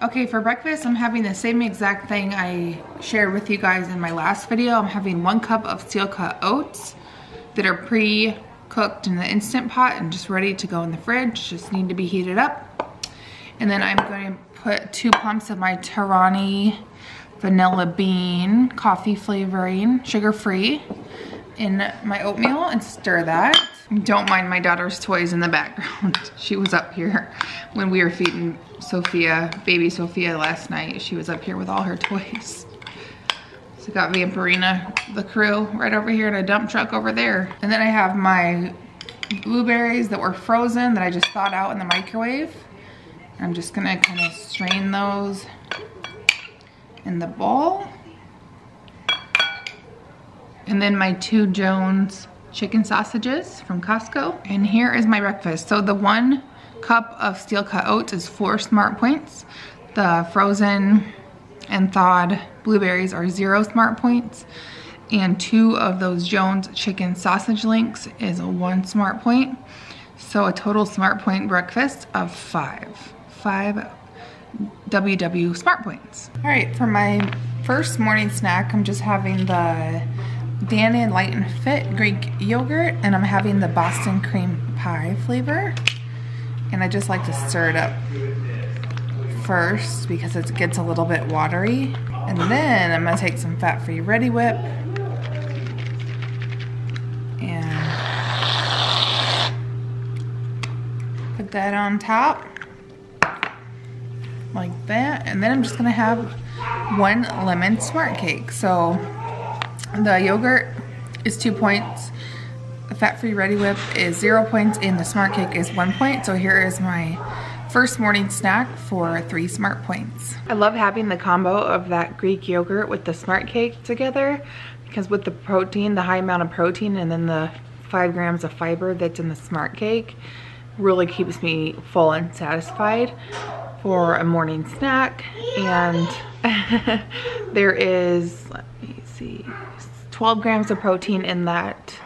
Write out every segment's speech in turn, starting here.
Okay, for breakfast, I'm having the same exact thing I shared with you guys in my last video. I'm having 1 cup of steel cut oats that are pre-cooked in the Instant Pot and just ready to go in the fridge, just need to be heated up. And then I'm going to put 2 pumps of my Tarani vanilla bean coffee flavoring, sugar-free, in my oatmeal and stir that. Don't mind my daughter's toys in the background. She was up here when we were feeding Sophia, baby Sophia last night. She was up here with all her toys. So got Vampirina, the crew, right over here in a dump truck over there. And then I have my blueberries that were frozen that I just thawed out in the microwave. I'm just gonna kind of strain those in the bowl. And then my 2 Jones chicken sausages from Costco. And here is my breakfast. So the 1 cup of steel cut oats is 4 smart points. The frozen and thawed blueberries are 0 smart points. And 2 of those Jones chicken sausage links is 1 smart point. So a total smart point breakfast of 5 WW smart points. All right, for my first morning snack, I'm just having the Dannon Light and Fit Greek yogurt, and I'm having the Boston cream pie flavor. And I just like to stir it up first because it gets a little bit watery. And then I'm gonna take some fat-free Ready Whip and put that on top like that. And then I'm just gonna have 1 lemon smart cake. So the yogurt is 2 points, the fat-free Ready Whip is 0 points, and the smart cake is 1 point. So here is my first morning snack for 3 smart points. I love having the combo of that Greek yogurt with the smart cake together, because with the protein, the high amount of protein, and then the 5 grams of fiber that's in the smart cake really keeps me full and satisfied for a morning snack. And there is, let me see, 12 grams of protein in that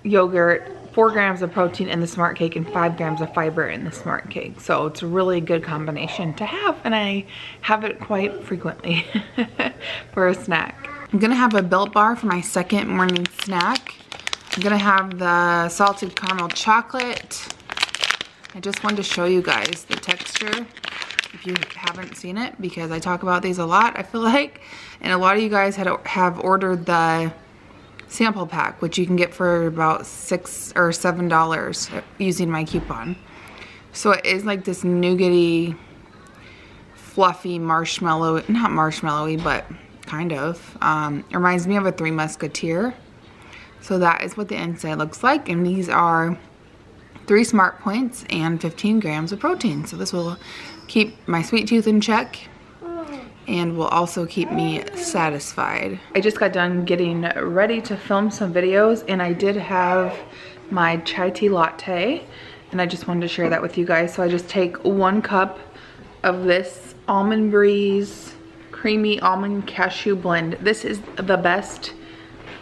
yogurt, 4 grams of protein in the smart cake, and 5 grams of fiber in the smart cake. So it's a really good combination to have, and I have it quite frequently for a snack. I'm gonna have a Built Bar for my second morning snack. I'm gonna have the salted caramel chocolate. I just wanted to show you guys the texture if you haven't seen it, because I talk about these a lot, I feel like, and a lot of you guys have ordered the sample pack, which you can get for about $6 or $7 using my coupon. So it is like this nougaty, fluffy marshmallow, not marshmallowy, but kind of. It reminds me of a Three Musketeer. So that is what the inside looks like, and these are 3 smart points and 15 grams of protein. So this will keep my sweet tooth in check and will also keep me satisfied. I just got done getting ready to film some videos, and I did have my chai tea latte, and I just wanted to share that with you guys. So I just take 1 cup of this Almond Breeze creamy almond cashew blend. This is the best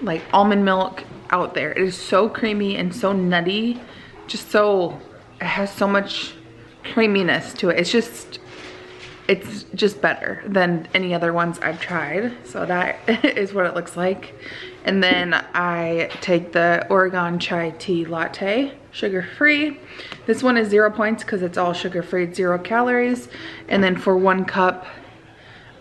like almond milk out there. It is so creamy and so nutty, just so, it has so much creaminess to it. It's just better than any other ones I've tried. So that is what it looks like. And then I take the Oregon chai tea latte, sugar-free. This one is 0 points because it's all sugar-free, 0 calories. And then for 1 cup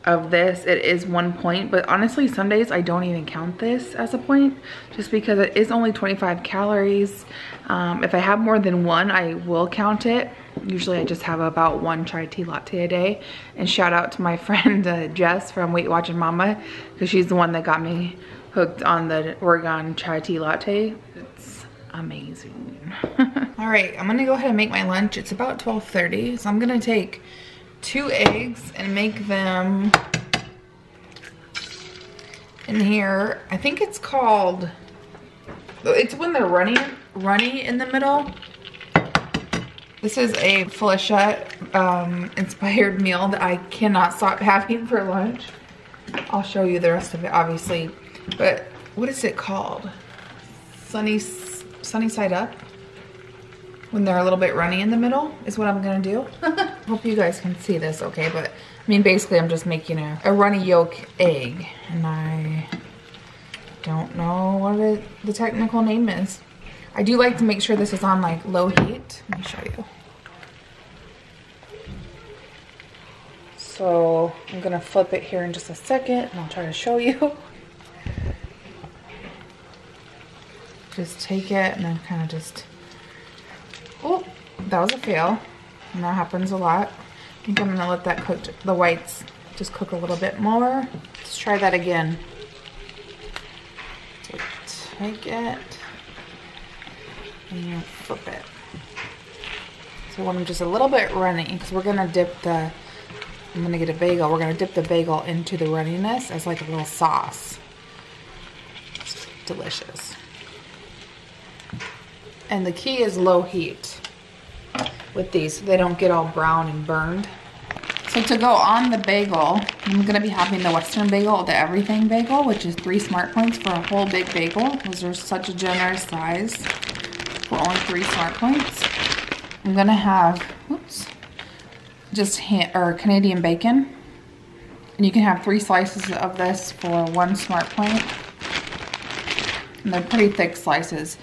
of this, it is 1 point. But honestly, some days I don't even count this as a point, just because it is only 25 calories. If I have more than 1, I will count it. Usually I just have about 1 chai tea latte a day. And shout out to my friend Jess from Weight Watching Mama, because she's the one that got me hooked on the Oregon chai tea latte. It's amazing. All right, I'm gonna go ahead and make my lunch. It's about 12:30, so I'm gonna take 2 eggs and make them in here. I think it's called, it's when they're runny in the middle. This is a Felicia inspired meal that I cannot stop having for lunch. I'll show you the rest of it, obviously. But what is it called? Sunny side up? When they're a little bit runny in the middle is what I'm gonna do. Hope you guys can see this okay, but I mean basically I'm just making a runny yolk egg, and I don't know what the technical name is. I do like to make sure this is on like low heat. Let me show you. So I'm gonna flip it here in just a second and I'll try to show you. Just take it and then kind of just, oh, that was a fail. And that happens a lot. I think I'm gonna let that cook, the whites just cook a little bit more. Let's try that again. Take it and you flip it. So when I'm just a little bit runny, because we're gonna dip the, I'm gonna get a bagel. We're gonna dip the bagel into the runniness as like a little sauce. It's delicious. And the key is low heat with these so they don't get all brown and burned. So to go on the bagel, I'm gonna be having the Western bagel, the everything bagel, which is 3 smart points for a whole big bagel. Those are such a generous size for only 3 smart points. I'm gonna have, oops, just Canadian bacon. And you can have 3 slices of this for 1 smart point. And they're pretty thick slices.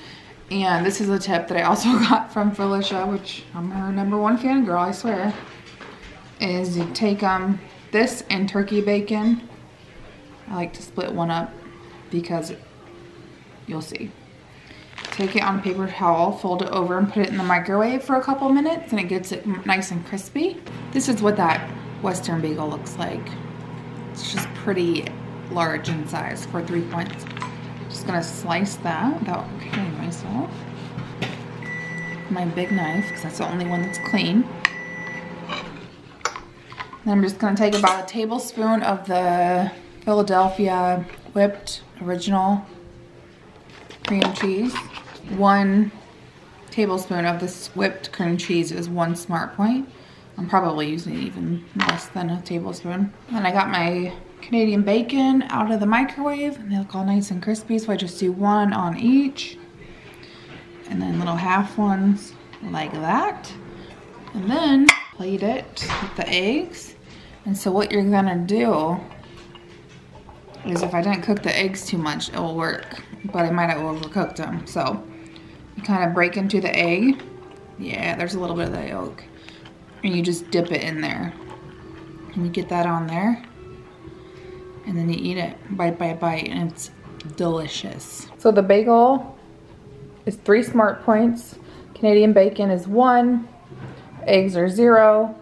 And this is a tip that I also got from Felicia, which I'm her #1 fangirl, I swear. Is you take this and turkey bacon. I like to split one up because you'll see. Take it on a paper towel, fold it over and put it in the microwave for a couple minutes and it gets it nice and crispy. This is what that Western bagel looks like. It's just pretty large in size for 3 points. Just gonna slice that without killing myself. My big knife, because that's the only one that's clean. Then I'm just gonna take about a tablespoon of the Philadelphia whipped original cream cheese. 1 tablespoon of this whipped cream cheese is 1 smart point. I'm probably using even less than a tablespoon. And I got my Canadian bacon out of the microwave and they look all nice and crispy, so I just do 1 on each. And then little half ones like that. And then plate it with the eggs. And so what you're gonna do is, if I didn't cook the eggs too much, it will work. But I might have overcooked them. So you kind of break into the egg. Yeah, there's a little bit of the yolk. And you just dip it in there. And you get that on there. And then you eat it bite by bite, and it's delicious. So the bagel is 3 smart points. Canadian bacon is 1. Eggs are 0.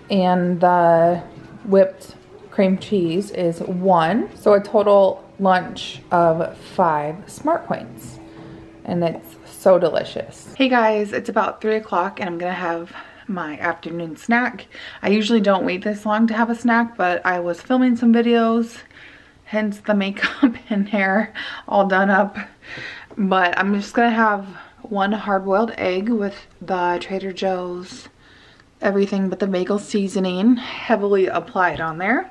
And the whipped cream cheese is 1. So a total lunch of 5 smart points. And it's so delicious. Hey guys, it's about 3 o'clock and I'm gonna have my afternoon snack. I usually don't wait this long to have a snack, but I was filming some videos, hence the makeup and hair all done up. But I'm just gonna have 1 hard-boiled egg with the Trader Joe's everything but the bagel seasoning heavily applied on there.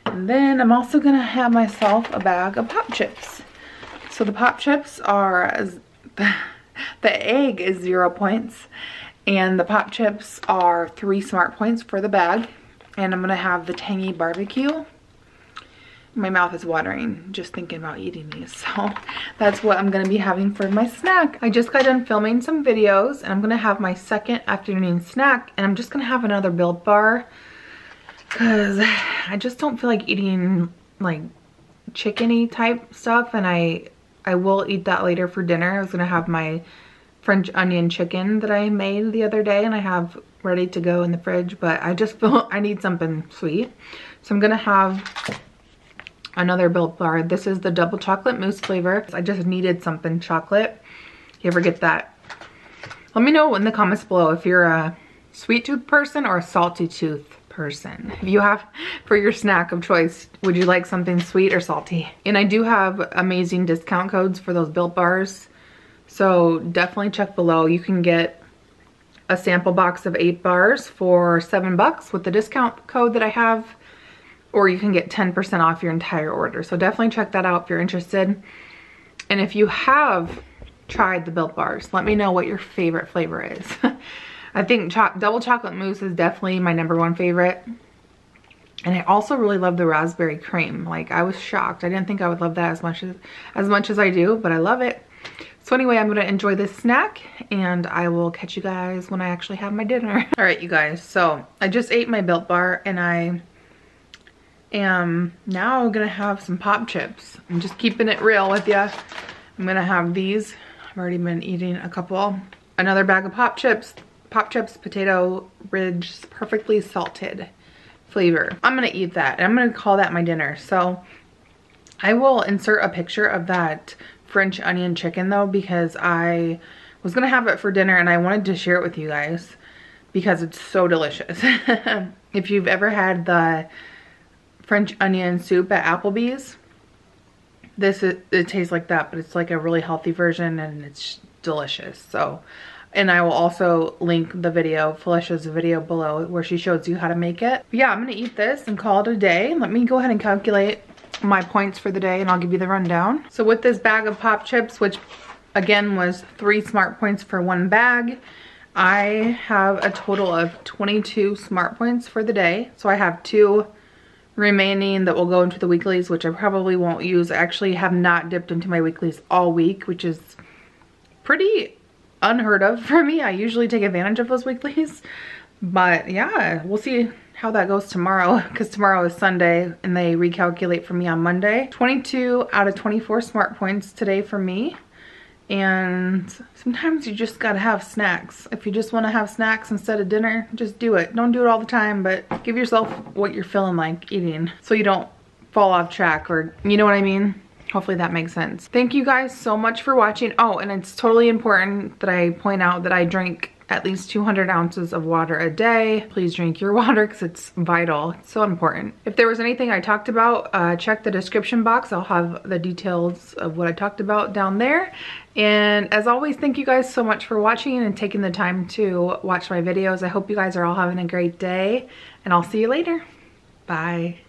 And then I'm also gonna have myself a bag of pop chips. So the pop chips are, the egg is 0 points and the pop chips are 3 smart points for the bag. And I'm gonna have the tangy barbecue. My mouth is watering just thinking about eating these, so that's what I'm gonna be having for my snack. I just got done filming some videos and I'm gonna have my second afternoon snack, and I'm just gonna have another Built Bar because I just don't feel like eating like chicken-y type stuff, and I will eat that later for dinner. I was gonna have my French onion chicken that I made the other day and I have ready to go in the fridge, but I just feel I need something sweet. So I'm gonna have another Built Bar. This is the double chocolate mousse flavor. I just needed something chocolate. You ever get that? Let me know in the comments below if you're a sweet tooth person or a salty tooth person. If you have for your snack of choice, would you like something sweet or salty? And I do have amazing discount codes for those Built Bars. So definitely check below. You can get a sample box of 8 bars for $7 with the discount code that I have. Or you can get 10% off your entire order. So definitely check that out if you're interested. And if you have tried the Built Bars, let me know what your favorite flavor is. I think double chocolate mousse is definitely my #1 favorite. And I also really love the raspberry cream. Like, I was shocked. I didn't think I would love that as much as I do, but I love it. So anyway, I'm gonna enjoy this snack and I will catch you guys when I actually have my dinner. All right, you guys, so I just ate my Built Bar and I am now gonna have some pop chips. I'm just keeping it real with you. I'm gonna have these. I've already been eating a couple. Another bag of pop chips, Potato Ridge, perfectly salted flavor. I'm gonna eat that and I'm gonna call that my dinner. So I will insert a picture of that French onion chicken though, because I was gonna have it for dinner and I wanted to share it with you guys because it's so delicious. If you've ever had the French onion soup at Applebee's, it tastes like that, but it's like a really healthy version and it's delicious. So, and I will also link the video, Felicia's video below, where she shows you how to make it. But yeah, I'm gonna eat this and call it a day. Let me go ahead and calculate my points for the day and I'll give you the rundown. So with this bag of pop chips, which again was 3 smart points for 1 bag, I have a total of 22 smart points for the day. So I have 2 remaining that will go into the weeklies, which I probably won't use. I actually have not dipped into my weeklies all week, which is pretty unheard of for me. I usually take advantage of those weeklies, but yeah, we'll see how that goes tomorrow, because tomorrow is Sunday and they recalculate for me on Monday. 22 out of 24 smart points today for me. And sometimes you just gotta have snacks. If you just want to have snacks instead of dinner, just do it. Don't do it all the time, but give yourself what you're feeling like eating so you don't fall off track, or you know what I mean? Hopefully that makes sense. Thank you guys so much for watching. Oh, and it's totally important that I point out that I drink at least 200 ounces of water a day. Please drink your water because it's vital. It's so important. If there was anything I talked about, check the description box. I'll have the details of what I talked about down there. And as always, thank you guys so much for watching and taking the time to watch my videos. I hope you guys are all having a great day and I'll see you later. Bye.